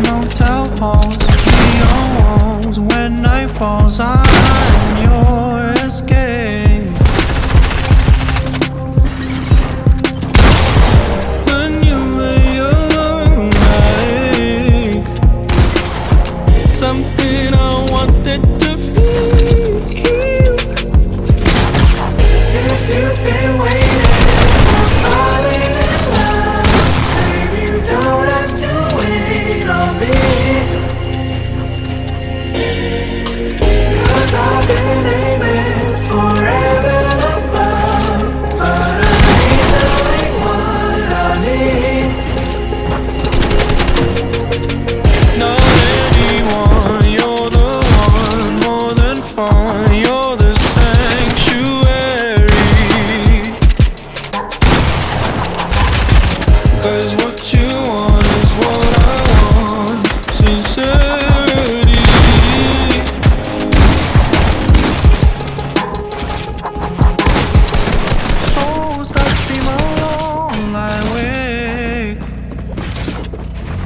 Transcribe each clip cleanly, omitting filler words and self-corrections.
motel halls, neon walls. When night falls, I'm your escape. When you lay alone, like something I wanted to feel. If you've been waiting for falling in love, baby, you don't have to wait on me. 'Cause I've been aiming for heaven above, but I ain't knowing what I need. Not anyone, you're the one, more than fun, you're the sanctuary. 'Cause what you want is what I want, sincerity. Souls that seem alone like wake,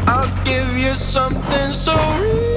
I'll give you something so real.